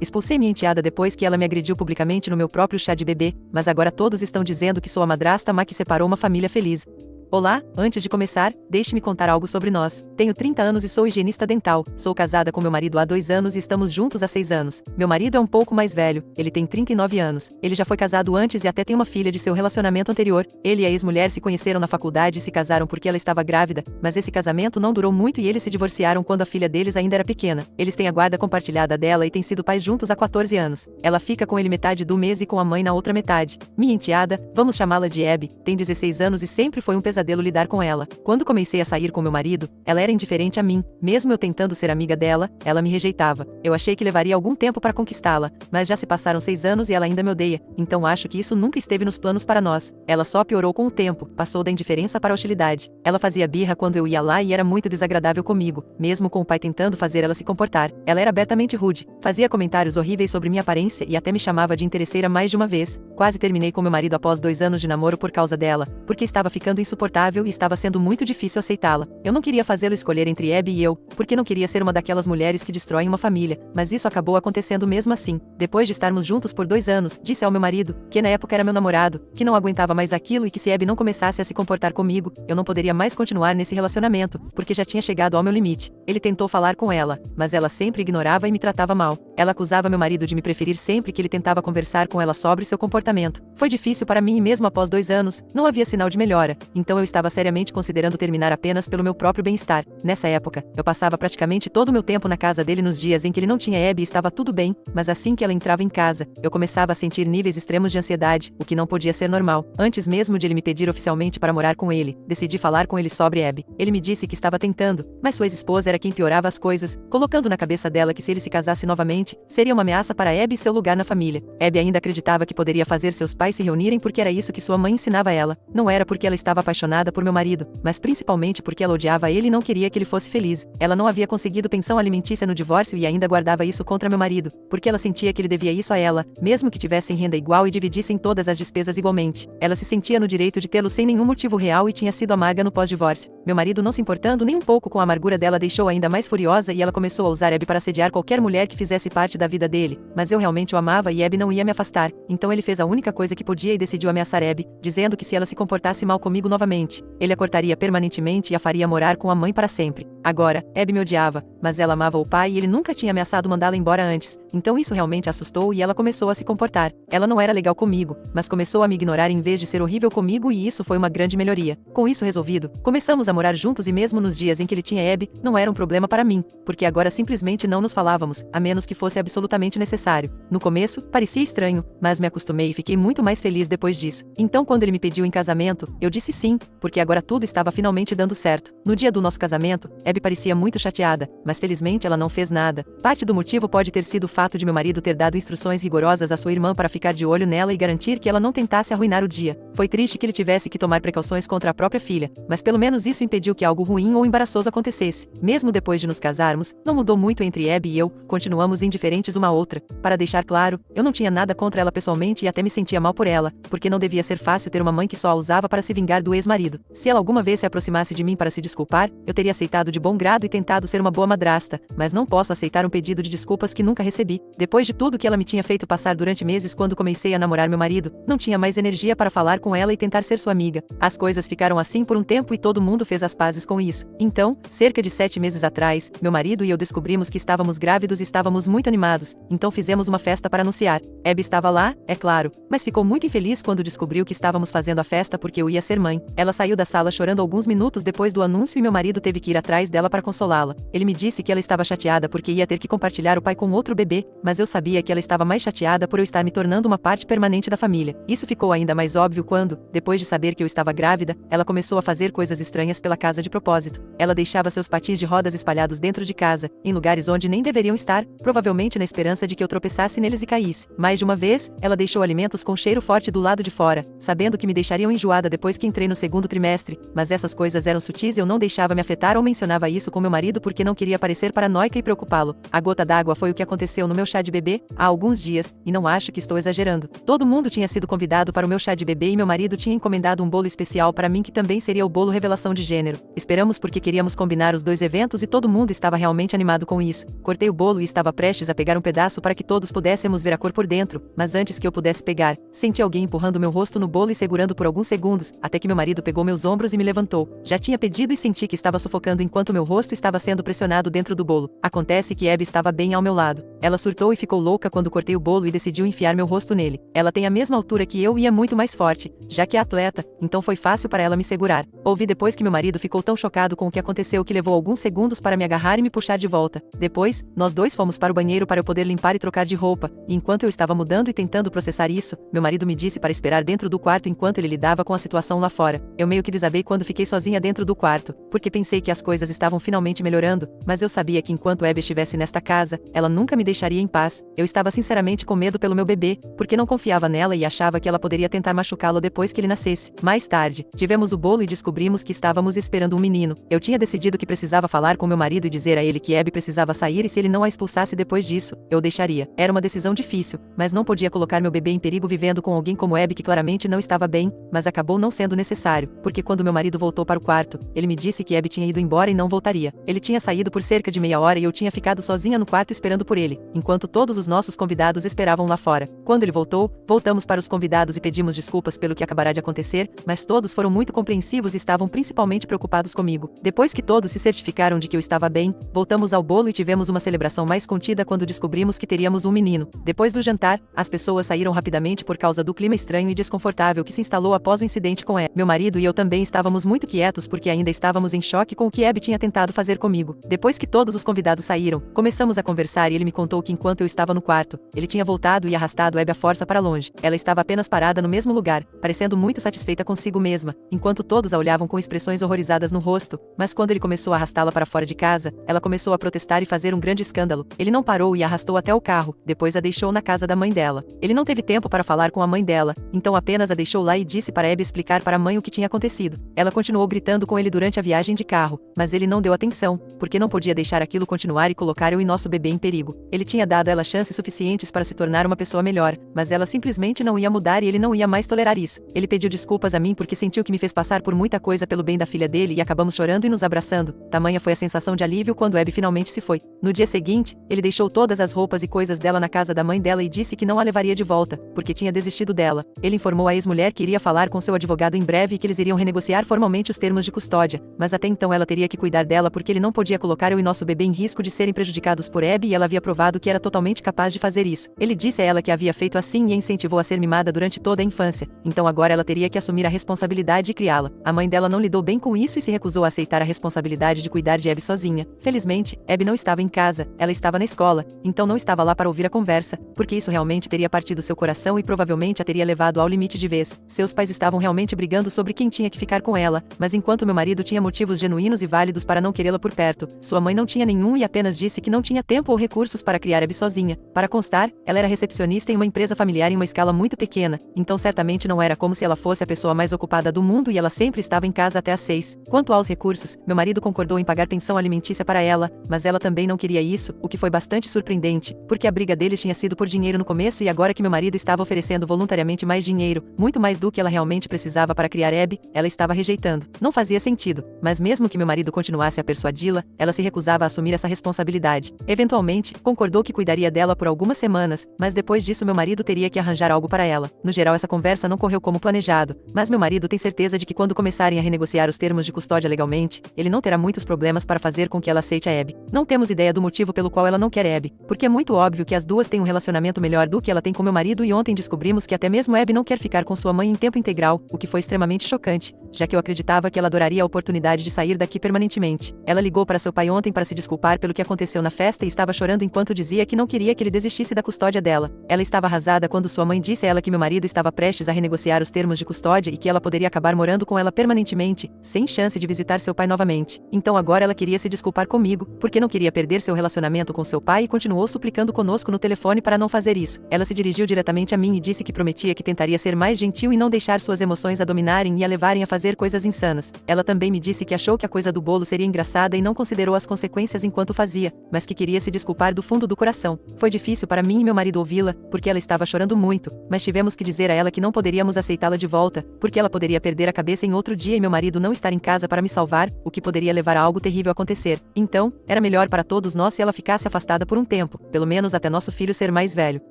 Expulsei minha enteada depois que ela me agrediu publicamente no meu próprio chá de bebê, mas agora todos estão dizendo que sou a madrasta má que separou uma família feliz. Olá, antes de começar, deixe-me contar algo sobre nós. Tenho 30 anos e sou higienista dental. Sou casada com meu marido há 2 anos e estamos juntos há 6 anos. Meu marido é um pouco mais velho, ele tem 39 anos. Ele já foi casado antes e até tem uma filha de seu relacionamento anterior. Ele e a ex-mulher se conheceram na faculdade e se casaram porque ela estava grávida, mas esse casamento não durou muito e eles se divorciaram quando a filha deles ainda era pequena. Eles têm a guarda compartilhada dela e têm sido pais juntos há 14 anos. Ela fica com ele metade do mês e com a mãe na outra metade. Minha enteada, vamos chamá-la de Abby, tem 16 anos e sempre foi um pesadelo lidar com ela. Quando comecei a sair com meu marido, ela era indiferente a mim. Mesmo eu tentando ser amiga dela, ela me rejeitava. Eu achei que levaria algum tempo para conquistá-la, mas já se passaram 6 anos e ela ainda me odeia, então acho que isso nunca esteve nos planos para nós. Ela só piorou com o tempo, passou da indiferença para a hostilidade. Ela fazia birra quando eu ia lá e era muito desagradável comigo, mesmo com o pai tentando fazer ela se comportar. Ela era abertamente rude, fazia comentários horríveis sobre minha aparência e até me chamava de interesseira mais de uma vez. Quase terminei com meu marido após 2 anos de namoro por causa dela, porque estava ficando insuportável e estava sendo muito difícil aceitá-la. Eu não queria fazê-lo escolher entre Abby e eu, porque não queria ser uma daquelas mulheres que destroem uma família, mas isso acabou acontecendo mesmo assim. Depois de estarmos juntos por 2 anos, disse ao meu marido, que na época era meu namorado, que não aguentava mais aquilo e que se Abby não começasse a se comportar comigo, eu não poderia mais continuar nesse relacionamento, porque já tinha chegado ao meu limite. Ele tentou falar com ela, mas ela sempre ignorava e me tratava mal. Ela acusava meu marido de me preferir sempre que ele tentava conversar com ela sobre seu comportamento. Foi difícil para mim e mesmo após 2 anos, não havia sinal de melhora, então eu estava seriamente considerando terminar apenas pelo meu próprio bem-estar. Nessa época, eu passava praticamente todo o meu tempo na casa dele nos dias em que ele não tinha Abby e estava tudo bem, mas assim que ela entrava em casa, eu começava a sentir níveis extremos de ansiedade, o que não podia ser normal. Antes mesmo de ele me pedir oficialmente para morar com ele, decidi falar com ele sobre Abby. Ele me disse que estava tentando, mas sua ex-esposa era quem piorava as coisas, colocando na cabeça dela que se ele se casasse novamente, seria uma ameaça para Abby e seu lugar na família. Abby ainda acreditava que poderia fazer seus pais se reunirem porque era isso que sua mãe ensinava a ela. Não era porque ela estava apaixonada por meu marido, mas principalmente porque ela odiava ele e não queria que ele fosse feliz. Ela não havia conseguido pensão alimentícia no divórcio e ainda guardava isso contra meu marido, porque ela sentia que ele devia isso a ela, mesmo que tivessem renda igual e dividissem todas as despesas igualmente. Ela se sentia no direito de tê-lo sem nenhum motivo real e tinha sido amarga no pós-divórcio. Meu marido, não se importando nem um pouco com a amargura dela, deixou ainda mais furiosa e ela começou a usar Abby para assediar qualquer mulher que fizesse parte da vida dele. Mas eu realmente o amava e Abby não ia me afastar, então ele fez a única coisa que podia e decidiu ameaçar Abby, dizendo que se ela se comportasse mal comigo novamente, ele a cortaria permanentemente e a faria morar com a mãe para sempre. Agora, Abby me odiava, mas ela amava o pai e ele nunca tinha ameaçado mandá-la embora antes, então isso realmente a assustou e ela começou a se comportar. Ela não era legal comigo, mas começou a me ignorar em vez de ser horrível comigo e isso foi uma grande melhoria. Com isso resolvido, começamos a morar juntos e mesmo nos dias em que ele tinha Abby, não era um problema para mim, porque agora simplesmente não nos falávamos, a menos que fosse absolutamente necessário. No começo, parecia estranho, mas me acostumei e fiquei muito mais feliz depois disso. Então quando ele me pediu em casamento, eu disse sim, porque agora tudo estava finalmente dando certo. No dia do nosso casamento, Abby parecia muito chateada, mas felizmente ela não fez nada. Parte do motivo pode ter sido o fato de meu marido ter dado instruções rigorosas à sua irmã para ficar de olho nela e garantir que ela não tentasse arruinar o dia. Foi triste que ele tivesse que tomar precauções contra a própria filha, mas pelo menos isso impediu que algo ruim ou embaraçoso acontecesse. Mesmo depois de nos casarmos, não mudou muito entre Abby e eu, continuamos indiferentes uma à outra. Para deixar claro, eu não tinha nada contra ela pessoalmente e até me sentia mal por ela, porque não devia ser fácil ter uma mãe que só a usava para se vingar do ex-marido. Se ela alguma vez se aproximasse de mim para se desculpar, eu teria aceitado de bom grado e tentado ser uma boa madrasta, mas não posso aceitar um pedido de desculpas que nunca recebi. Depois de tudo que ela me tinha feito passar durante meses quando comecei a namorar meu marido, não tinha mais energia para falar com ela e tentar ser sua amiga. As coisas ficaram assim por um tempo e todo mundo fez as pazes com isso. Então, cerca de 7 meses atrás, meu marido e eu descobrimos que estávamos grávidos e estávamos muito animados, então fizemos uma festa para anunciar. Abby estava lá, é claro, mas ficou muito infeliz quando descobriu que estávamos fazendo a festa porque eu ia ser mãe. Ela saiu da sala chorando alguns minutos depois do anúncio e meu marido teve que ir atrás dela para consolá-la. Ele me disse que ela estava chateada porque ia ter que compartilhar o pai com outro bebê, mas eu sabia que ela estava mais chateada por eu estar me tornando uma parte permanente da família. Isso ficou ainda mais óbvio quando, depois de saber que eu estava grávida, ela começou a fazer coisas estranhas pela casa de propósito. Ela deixava seus patins de rodas espalhados dentro de casa, em lugares onde nem deveriam estar, provavelmente na esperança de que eu tropeçasse neles e caísse. Mais de uma vez, ela deixou alimentos com cheiro forte do lado de fora, sabendo que me deixariam enjoada depois que entrei no segundo trimestre, mas essas coisas eram sutis e eu não deixava me afetar ou mencionava isso com meu marido porque não queria parecer paranoica e preocupá-lo. A gota d'água foi o que aconteceu no meu chá de bebê, há alguns dias, e não acho que estou exagerando. Todo mundo tinha sido convidado para o meu chá de bebê e meu marido tinha encomendado um bolo especial para mim que também seria o bolo revelação de gênero. Esperamos porque queríamos combinar os dois eventos e todo mundo estava realmente animado com isso. Cortei o bolo e estava prestes a pegar um pedaço para que todos pudéssemos ver a cor por dentro, mas antes que eu pudesse pegar, senti alguém empurrando meu rosto no bolo e segurando por alguns segundos, até que meu marido pegou meus ombros e me levantou. Já tinha pedido e senti que estava sufocando enquanto meu rosto estava sendo pressionado dentro do bolo. Acontece que Abby estava bem ao meu lado. Ela surtou e ficou louca quando cortei o bolo e decidiu enfiar meu rosto nele. Ela tem a mesma altura que eu e é muito mais forte, já que é atleta, então foi fácil para ela me segurar. Ouvi depois que meu marido ficou tão chocado com o que aconteceu que levou alguns segundos para me agarrar e me puxar de volta. Depois, nós dois fomos para o banheiro para eu poder limpar e trocar de roupa, e enquanto eu estava mudando e tentando processar isso, meu marido me disse para esperar dentro do quarto enquanto ele lidava com a situação lá fora. Eu meio que desabei quando fiquei sozinha dentro do quarto, porque pensei que as coisas estavam finalmente melhorando, mas eu sabia que enquanto Abby estivesse nesta casa, ela nunca me deixaria em paz. Eu estava sinceramente com medo pelo meu bebê, porque não confiava nela e achava que ela poderia tentar machucá-lo depois que ele nascesse. Mais tarde, tivemos o bolo e descobrimos que estávamos esperando um menino. Eu tinha decidido que precisava falar com meu marido e dizer a ele que Abby precisava sair e se ele não a expulsasse depois disso, eu deixaria. Era uma decisão difícil, mas não podia colocar meu bebê em perigo vivendo com alguém como Abby que claramente não estava bem, mas acabou não sendo necessário, porque quando meu marido voltou para o quarto, ele me disse que Abby tinha ido embora e não voltaria. Ele tinha saído por cerca de meia hora e eu tinha ficado sozinha no quarto esperando por ele, enquanto todos os nossos convidados esperavam lá fora. Quando ele voltou, voltamos para os convidados e pedimos desculpas pelo que acabará de acontecer, mas todos foram muito compreensivos e estavam principalmente preocupados comigo. Depois que todos se certificaram de que eu estava bem, voltamos ao bolo e tivemos uma celebração mais contida quando descobrimos que teríamos um menino. Depois do jantar, as pessoas saíram rapidamente por causa do clima estranho e desconfortável que se instalou após o incidente com Abby. Meu marido e eu também estávamos muito quietos porque ainda estávamos em choque com o que Abby tinha tentado fazer comigo. Depois que todos os convidados saíram, começamos a conversar e ele me contou que enquanto eu estava no quarto, ele tinha voltado e arrastado Abby à força para longe. Ela estava apenas parada no mesmo lugar, parecendo muito satisfeita consigo mesma, enquanto todos a olhavam com expressões horrorizadas no rosto, mas quando ele começou a arrastá-la para fora de casa, ela começou a protestar e fazer um grande escândalo. Ele não parou e a arrastou até o carro, depois a deixou na casa da mãe dela. Ele não teve tempo para falar com a mãe dela, então apenas a deixou lá e disse para Abby explicar para a mãe o que tinha acontecido. Ela continuou gritando com ele durante a viagem de carro, mas ele não deu atenção, porque não podia deixar aquilo continuar e colocar eu e nosso bebê em perigo. Ele tinha dado a ela chances suficientes para se tornar uma pessoa melhor, mas ela simplesmente não ia mudar e ele não ia mais tolerar isso. Ele pediu desculpas a mim porque sentiu que me fez passar por muita coisa pelo bem da filha dele e acabamos chorando e nos abraçando. Tamanha foi a sensação de alívio quando Abby finalmente se foi. No dia seguinte, ele deixou todas as roupas e coisas dela na casa da mãe dela e disse que não a levaria de volta, porque tinha desistido dela. Ele informou a ex-mulher que iria falar com seu advogado em breve e que eles iriam renegociar formalmente os termos de custódia, mas até então ela teria que cuidar dela porque ele não podia colocar eu e nosso bebê em risco de serem prejudicados por Abby e ela havia provado que era totalmente capaz de fazer isso. Ele disse a ela que havia feito assim e a incentivou a ser mimada durante toda a infância, então agora ela teria que assumir a responsabilidade e criá-la. A mãe dela não lidou bem com isso e se recusou a aceitar a responsabilidade de cuidar de Abby sozinha. Felizmente, Abby não estava em casa, ela estava na escola, então não estava lá para ouvir a conversa, porque isso realmente teria partido seu coração e provavelmente a teria levado ao limite de vez. Seus pais estavam realmente brigando sobre quem tinha que ficar com ela, mas enquanto meu marido tinha motivos genuínos e válidos para não querê-la por perto, sua mãe não tinha nenhum e apenas disse que não tinha tempo ou recursos para criar Abby sozinha. Para constar, ela era recepcionista em uma empresa familiar em uma escala muito pequena, então certamente não era como se ela fosse a pessoa mais ocupada do mundo e ela sempre estava em casa até às 6. Quanto aos recursos, meu marido concordou em pagar pensão alimentícia para ela, mas ela também não queria isso, o que foi bastante surpreendente, porque a briga deles tinha sido por dinheiro no começo e agora que meu marido estava oferecendo voluntariamente mais dinheiro, muito mais do que ela realmente precisava para criar Abby, ela estava rejeitando. Não fazia sentido, mas mesmo que meu marido continuasse a persuadi-la, ela se recusava a assumir essa responsabilidade. Eventualmente, concordou que cuidaria dela por algumas semanas, mas depois disso meu marido teria que arranjar algo para ela. No geral, essa conversa não correu como planejado, mas meu marido tem certeza de que quando começarem a renegociar os termos de custódia legalmente, ele não terá muitos problemas para fazer com que ela aceite a Abby. Não temos ideia do motivo pelo qual ela não quer Abby, porque é muito óbvio que as duas têm um relacionamento melhor do que ela tem com meu marido e ontem descobrimos que até mesmo Abby não quer ficar com sua mãe em tempo integral, o que foi extremamente chocante, já que eu acreditava que ela adoraria a oportunidade de sair daqui permanentemente. Ela ligou para seu pai ontem para se desculpar pelo que aconteceu na festa e estava chorando enquanto dizia que não queria que ele desistisse da custódia dela. Ela estava arrasada quando sua mãe disse a ela que meu marido estava prestes a renegociar os termos de custódia e que ela poderia acabar morando com ela permanentemente, sem chance de visitar seu pai novamente. Então agora ela queria se desculpar comigo, porque não queria perder seu relacionamento com seu pai e continuou suplicando conosco no telefone para não fazer isso. Ela se dirigiu diretamente a mim e disse que prometia que tentaria ser mais gentil e não deixar suas emoções a dominarem e a levarem a fazer coisas insanas. Ela também me disse que achou que a coisa do bolo seria engraçada e não considerou as consequências enquanto fazia, mas que queria se desculpar do fundo do coração. Foi difícil para mim e meu marido ouvi-la, porque ela estava chorando muito, mas tivemos que dizer a ela que não poderíamos aceitá-la de volta, porque ela poderia perder a cabeça em outro dia e meu marido não estar em casa para me salvar, o que poderia levar a algo terrível acontecer. Então, era melhor para todos nós se ela ficasse afastada por um tempo, pelo menos até nosso filho ser mais velho.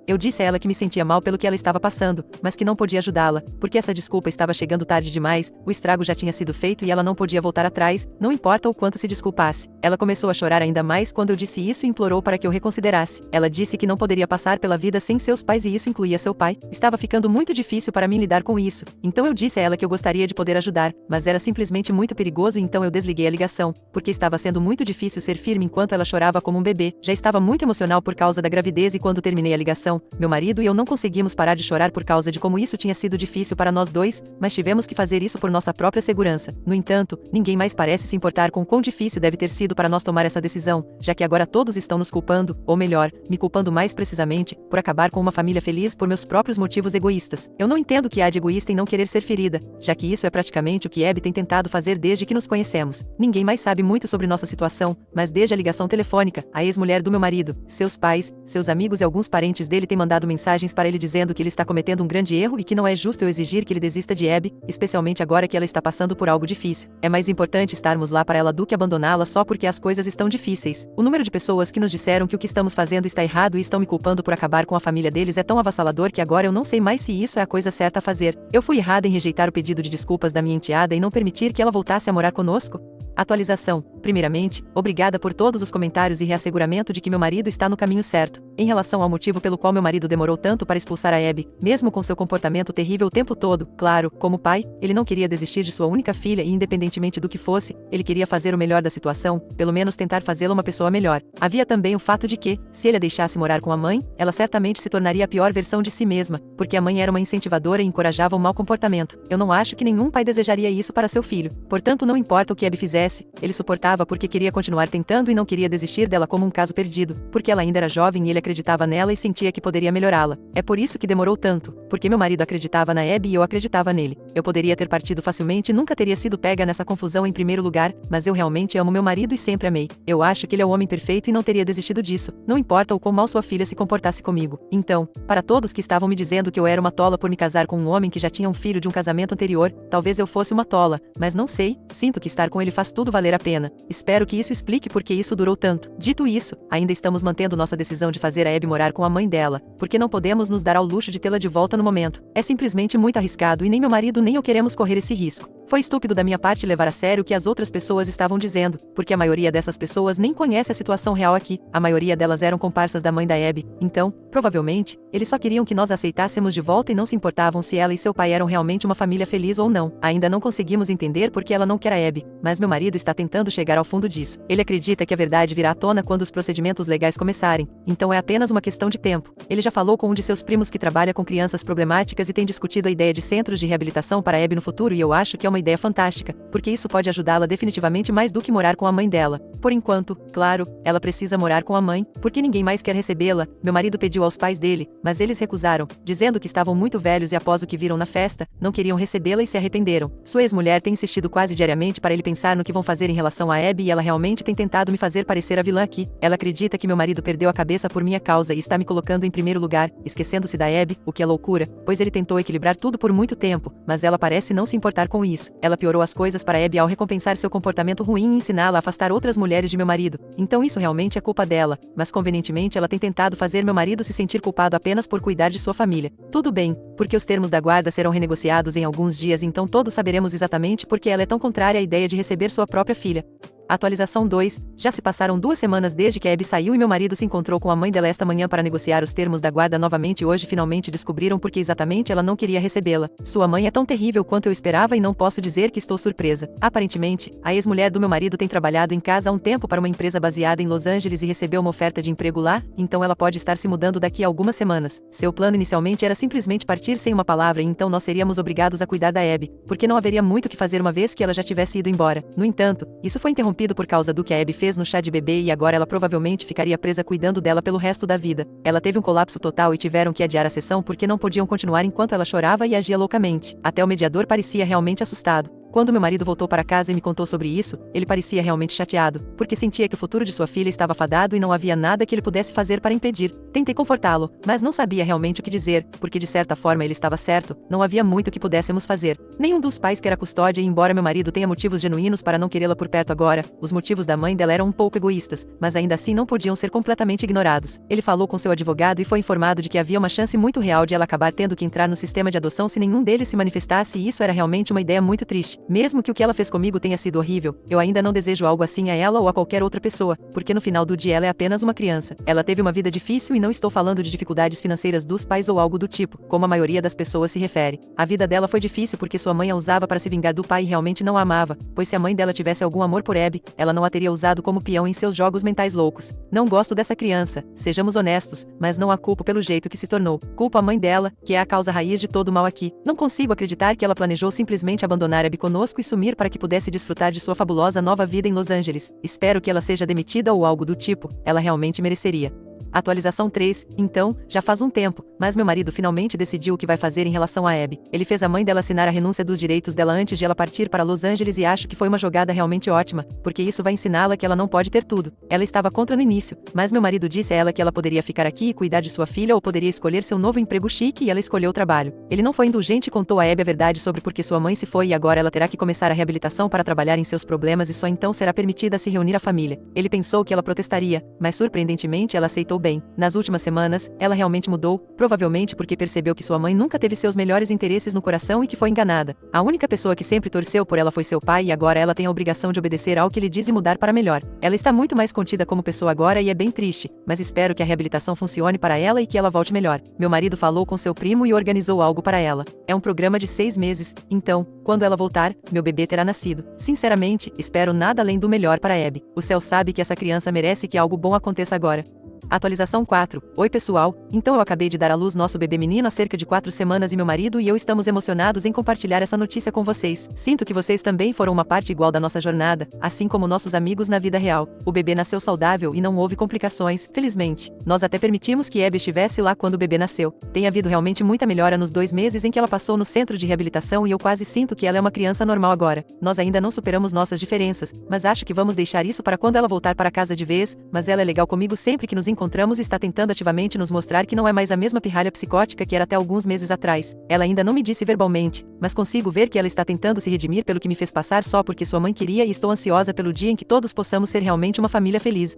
Eu disse a ela que me sentia mal pelo que ela estava passando, mas que não podia ajudá-la, porque essa desculpa estava chegando tarde demais, o estrago já tinha sido feito e ela não podia voltar atrás, não importa o quanto se desculpasse. Ela começou a chorar ainda mais quando eu disse isso e implorou para que eu reconsiderasse. Ela disse que não poderia passar pela vida sem seus pais e isso incluía seu pai. Estava ficando muito difícil para mim lidar com isso. Então eu disse a ela que eu gostaria de poder ajudar, mas era simplesmente muito perigoso e então eu desliguei a ligação, porque estava sendo muito difícil ser firme enquanto ela chorava como um bebê. Já estava muito emocional por causa da gravidez e quando terminei a ligação, meu marido e eu não conseguimos parar de chorar por causa de como isso tinha sido difícil para nós dois, mas tivemos que fazer isso por nossa própria segurança. No entanto, ninguém mais parece se importar com quão difícil deve ter sido para nós tomar essa decisão, já que agora todos estão nos culpando, ou melhor, me culpando mais precisamente, por acabar com uma família feliz por meus próprios motivos egoístas. Eu não entendo o que há de egoísta em não querer ser ferida, já que isso é praticamente o que Abby tem tentado fazer desde que nos conhecemos. Ninguém mais sabe muito sobre nossa situação, mas desde a ligação telefônica, a ex-mulher do meu marido, seus pais, seus amigos e alguns parentes dele têm mandado mensagens para ele dizendo que ele está cometendo um grande erro e que não é justo eu exigir que ele desista de Abby, especialmente agora que ela está passando por algo difícil. É mais importante estarmos lá para ela do que abandoná-la só porque as coisas estão difíceis. O número de pessoas que nos disseram que o que estamos fazendo está errado e estão me culpando por acabar com a família deles é tão avassalador que agora eu não sei mais se isso é a coisa certa a fazer. Eu fui errada em rejeitar o pedido de desculpas da minha enteada e não permitir que ela voltasse a morar conosco? Atualização. Primeiramente, obrigada por todos os comentários e reasseguramento de que meu marido está no caminho certo. Em relação ao motivo pelo qual meu marido demorou tanto para expulsar a Abby, mesmo com seu comportamento terrível o tempo todo, claro, como pai, ele não queria desistir de sua única filha e independentemente do que fosse, ele queria fazer o melhor da situação, pelo menos tentar fazê-la uma pessoa melhor. Havia também o fato de que, se ele a deixasse morar com a mãe, ela certamente se tornaria a pior versão de si mesma, porque a mãe era uma incentivadora e encorajava o mau comportamento. Eu não acho que nenhum pai desejaria isso para seu filho. Portanto, não importa o que Abby fizesse, ele suportava porque queria continuar tentando e não queria desistir dela como um caso perdido, porque ela ainda era jovem e ele acreditava nela e sentia que poderia melhorá-la. É por isso que demorou tanto, porque meu marido acreditava na Abby e eu acreditava nele. Eu poderia ter partido facilmente e nunca teria sido pega nessa confusão em primeiro lugar, mas eu realmente amo meu marido e sempre amei. Eu acho que ele é o homem perfeito e não teria desistido disso, não importa o quão mal sua filha se comportasse comigo. Então, para todos que estavam me dizendo que eu era uma tola por me casar com um homem que já tinha um filho de um casamento anterior, talvez eu fosse uma tola, mas não sei, sinto que estar com ele faz tudo valer a pena. Espero que isso explique por que isso durou tanto. Dito isso, ainda estamos mantendo nossa decisão de fazer a Abby morar com a mãe dela, porque não podemos nos dar ao luxo de tê-la de volta no momento. É simplesmente muito arriscado e nem meu marido nem eu queremos correr esse risco. Foi estúpido da minha parte levar a sério o que as outras pessoas estavam dizendo, porque a maioria dessas pessoas nem conhece a situação real aqui, a maioria delas eram comparsas da mãe da Abby, então, provavelmente, eles só queriam que nós a aceitássemos de volta e não se importavam se ela e seu pai eram realmente uma família feliz ou não. Ainda não conseguimos entender por que ela não quer a Abby, mas meu marido está tentando chegar ao fundo disso. Ele acredita que a verdade virá à tona quando os procedimentos legais começarem, então é apenas uma questão de tempo. Ele já falou com um de seus primos que trabalha com crianças problemáticas e tem discutido a ideia de centros de reabilitação para Abby no futuro e eu acho que é uma ideia fantástica, porque isso pode ajudá-la definitivamente mais do que morar com a mãe dela. Por enquanto, claro, ela precisa morar com a mãe, porque ninguém mais quer recebê-la. Meu marido pediu aos pais dele, mas eles recusaram, dizendo que estavam muito velhos e após o que viram na festa, não queriam recebê-la e se arrependeram. Sua ex-mulher tem insistido quase diariamente para ele pensar no que vão fazer em relação a Abby e ela realmente tem tentado me fazer parecer a vilã aqui. Ela acredita que meu marido perdeu a cabeça por minha causa e está me colocando em primeiro lugar, esquecendo-se da Abby, o que é loucura, pois ele tentou equilibrar tudo por muito tempo, mas ela parece não se importar com isso. Ela piorou as coisas para Abby ao recompensar seu comportamento ruim e ensiná-la a afastar outras mulheres de meu marido. Então isso realmente é culpa dela, mas convenientemente ela tem tentado fazer meu marido se sentir culpado apenas por cuidar de sua família. Tudo bem, porque os termos da guarda serão renegociados em alguns dias, então todos saberemos exatamente por que ela é tão contrária à ideia de receber sua própria filha. Atualização 2. Já se passaram 2 semanas desde que Abby saiu e meu marido se encontrou com a mãe dela esta manhã para negociar os termos da guarda novamente e hoje finalmente descobriram por que exatamente ela não queria recebê-la. Sua mãe é tão terrível quanto eu esperava e não posso dizer que estou surpresa. Aparentemente, a ex-mulher do meu marido tem trabalhado em casa há um tempo para uma empresa baseada em Los Angeles e recebeu uma oferta de emprego lá, então ela pode estar se mudando daqui a algumas semanas. Seu plano inicialmente era simplesmente partir sem uma palavra e então nós seríamos obrigados a cuidar da Abby, porque não haveria muito o que fazer uma vez que ela já tivesse ido embora. No entanto, isso foi interrompido por causa do que a Abby fez no chá de bebê e agora ela provavelmente ficaria presa cuidando dela pelo resto da vida. Ela teve um colapso total e tiveram que adiar a sessão porque não podiam continuar enquanto ela chorava e agia loucamente. Até o mediador parecia realmente assustado. Quando meu marido voltou para casa e me contou sobre isso, ele parecia realmente chateado, porque sentia que o futuro de sua filha estava fadado e não havia nada que ele pudesse fazer para impedir. Tentei confortá-lo, mas não sabia realmente o que dizer, porque de certa forma ele estava certo, não havia muito que pudéssemos fazer. Nenhum dos pais quer a custódia e embora meu marido tenha motivos genuínos para não querê-la por perto agora, os motivos da mãe dela eram um pouco egoístas, mas ainda assim não podiam ser completamente ignorados. Ele falou com seu advogado e foi informado de que havia uma chance muito real de ela acabar tendo que entrar no sistema de adoção se nenhum deles se manifestasse e isso era realmente uma ideia muito triste. Mesmo que o que ela fez comigo tenha sido horrível, eu ainda não desejo algo assim a ela ou a qualquer outra pessoa, porque no final do dia ela é apenas uma criança. Ela teve uma vida difícil e não estou falando de dificuldades financeiras dos pais ou algo do tipo, como a maioria das pessoas se refere. A vida dela foi difícil porque sua mãe a usava para se vingar do pai e realmente não a amava, pois se a mãe dela tivesse algum amor por Abby, ela não a teria usado como peão em seus jogos mentais loucos. Não gosto dessa criança, sejamos honestos, mas não a culpo pelo jeito que se tornou. Culpo a mãe dela, que é a causa raiz de todo o mal aqui. Não consigo acreditar que ela planejou simplesmente abandonar Abby conosco e sumir para que pudesse desfrutar de sua fabulosa nova vida em Los Angeles. Espero que ela seja demitida ou algo do tipo, ela realmente mereceria. Atualização 3, então, já faz um tempo, mas meu marido finalmente decidiu o que vai fazer em relação a Abby. Ele fez a mãe dela assinar a renúncia dos direitos dela antes de ela partir para Los Angeles e acho que foi uma jogada realmente ótima, porque isso vai ensiná-la que ela não pode ter tudo. Ela estava contra no início, mas meu marido disse a ela que ela poderia ficar aqui e cuidar de sua filha ou poderia escolher seu novo emprego chique e ela escolheu o trabalho. Ele não foi indulgente e contou a Abby a verdade sobre por que sua mãe se foi e agora ela terá que começar a reabilitação para trabalhar em seus problemas e só então será permitida a se reunir à família. Ele pensou que ela protestaria, mas surpreendentemente ela aceitou bem. Nas últimas semanas, ela realmente mudou, provavelmente porque percebeu que sua mãe nunca teve seus melhores interesses no coração e que foi enganada. A única pessoa que sempre torceu por ela foi seu pai e agora ela tem a obrigação de obedecer ao que ele diz e mudar para melhor. Ela está muito mais contida como pessoa agora e é bem triste, mas espero que a reabilitação funcione para ela e que ela volte melhor. Meu marido falou com seu primo e organizou algo para ela. É um programa de 6 meses, então, quando ela voltar, meu bebê terá nascido. Sinceramente, espero nada além do melhor para Abby. O céu sabe que essa criança merece que algo bom aconteça agora. Atualização 4. Oi pessoal, então eu acabei de dar à luz nosso bebê menino há cerca de 4 semanas e meu marido e eu estamos emocionados em compartilhar essa notícia com vocês. Sinto que vocês também foram uma parte igual da nossa jornada, assim como nossos amigos na vida real. O bebê nasceu saudável e não houve complicações, felizmente. Nós até permitimos que Abby estivesse lá quando o bebê nasceu. Tem havido realmente muita melhora nos 2 meses em que ela passou no centro de reabilitação e eu quase sinto que ela é uma criança normal agora. Nós ainda não superamos nossas diferenças, mas acho que vamos deixar isso para quando ela voltar para casa de vez, mas ela é legal comigo sempre que nos encontramos e está tentando ativamente nos mostrar que não é mais a mesma pirralha psicótica que era até alguns meses atrás. Ela ainda não me disse verbalmente, mas consigo ver que ela está tentando se redimir pelo que me fez passar só porque sua mãe queria e estou ansiosa pelo dia em que todos possamos ser realmente uma família feliz.